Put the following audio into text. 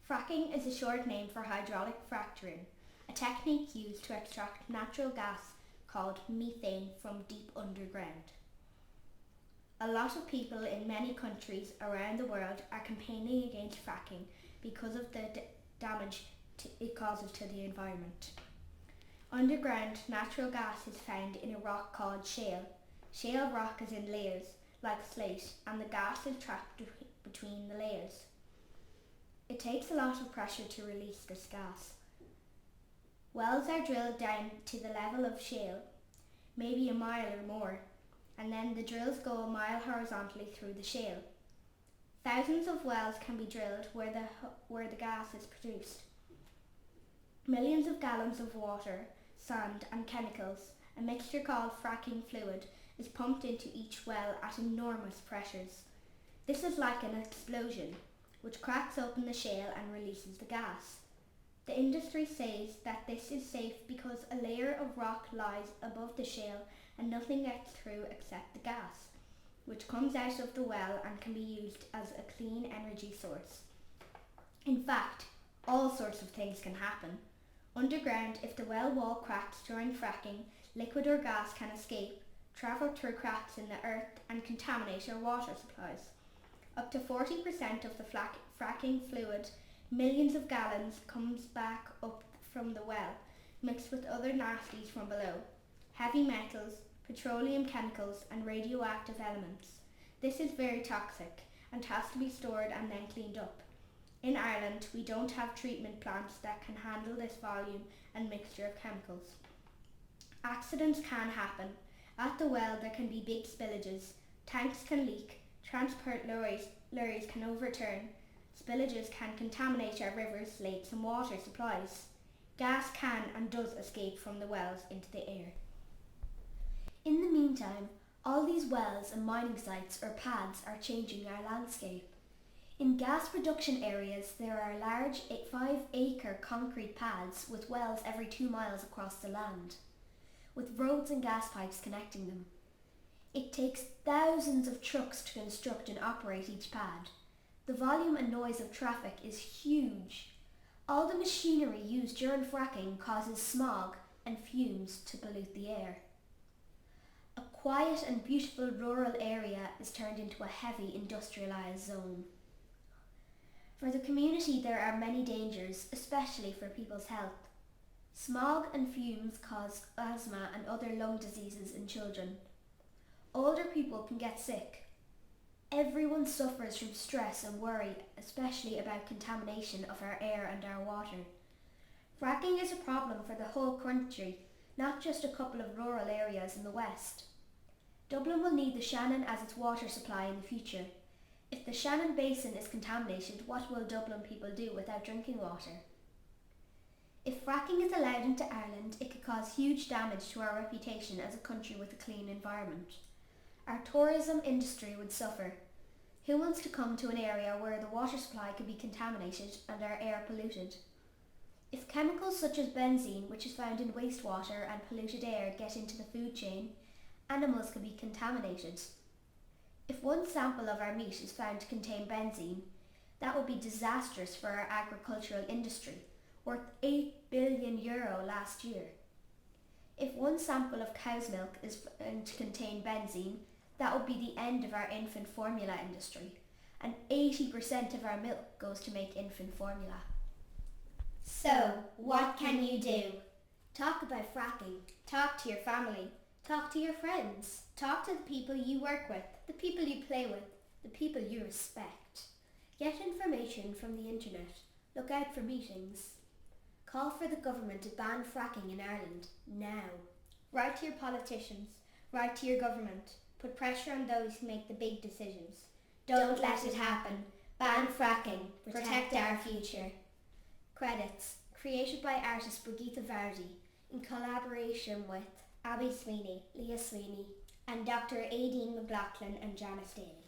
Fracking is a short name for hydraulic fracturing, a technique used to extract natural gas called methane from deep underground. A lot of people in many countries around the world are campaigning against fracking because of the damage it causes to the environment. Underground natural gas is found in a rock called shale. Shale rock is in layers, like slate, and the gas is trapped between the layers. It takes a lot of pressure to release this gas. Wells are drilled down to the level of shale, maybe a mile or more, and then the drills go a mile horizontally through the shale. Thousands of wells can be drilled where the gas is produced. Millions of gallons of water, sand and chemicals, a mixture called fracking fluid, is pumped into each well at enormous pressures. This is like an explosion, which cracks open the shale and releases the gas. The industry says that this is safe because a layer of rock lies above the shale and nothing gets through except the gas, which comes out of the well and can be used as a clean energy source. In fact, all sorts of things can happen. Underground, if the well wall cracks during fracking, liquid or gas can escape, travel through cracks in the earth and contaminate our water supplies. Up to 40% of the fracking fluid, millions of gallons, comes back up from the well, mixed with other nasties from below, heavy metals, petroleum chemicals and radioactive elements. This is very toxic and has to be stored and then cleaned up. In Ireland, we don't have treatment plants that can handle this volume and mixture of chemicals. Accidents can happen. At the well, there can be big spillages, tanks can leak, transport lorries can overturn, spillages can contaminate our rivers, lakes and water supplies. Gas can and does escape from the wells into the air. In the meantime, all these wells and mining sites or pads are changing our landscape. In gas production areas, there are large 5-acre concrete pads with wells every 2 miles across the land, with roads and gas pipes connecting them. It takes thousands of trucks to construct and operate each pad. The volume and noise of traffic is huge. All the machinery used during fracking causes smog and fumes to pollute the air. A quiet and beautiful rural area is turned into a heavy industrialised zone. For the community, there are many dangers, especially for people's health. Smog and fumes cause asthma and other lung diseases in children. Older people can get sick. Everyone suffers from stress and worry, especially about contamination of our air and our water. Fracking is a problem for the whole country, not just a couple of rural areas in the west. Dublin will need the Shannon as its water supply in the future. If the Shannon Basin is contaminated, what will Dublin people do without drinking water? If fracking is allowed into Ireland, it could cause huge damage to our reputation as a country with a clean environment. Our tourism industry would suffer. Who wants to come to an area where the water supply could be contaminated and our air polluted? If chemicals such as benzene, which is found in wastewater and polluted air, get into the food chain, animals could be contaminated. If one sample of our meat is found to contain benzene, that would be disastrous for our agricultural industry, worth €8 billion last year. If one sample of cow's milk is found to contain benzene, that would be the end of our infant formula industry, and 80% of our milk goes to make infant formula. So, what can you do? Talk about fracking. Talk to your family. Talk to your friends. Talk to the people you work with, the people you play with, the people you respect. Get information from the internet. Look out for meetings. Call for the government to ban fracking in Ireland now. Write to your politicians. Write to your government. Put pressure on those who make the big decisions. Don't let it happen. Ban fracking. Protect our future. Credits. Created by artist Brigitta Varadi in collaboration with Abbi Sweeney, Leah Sweeney and Dr Aedin McLoughlin and Janice Daly.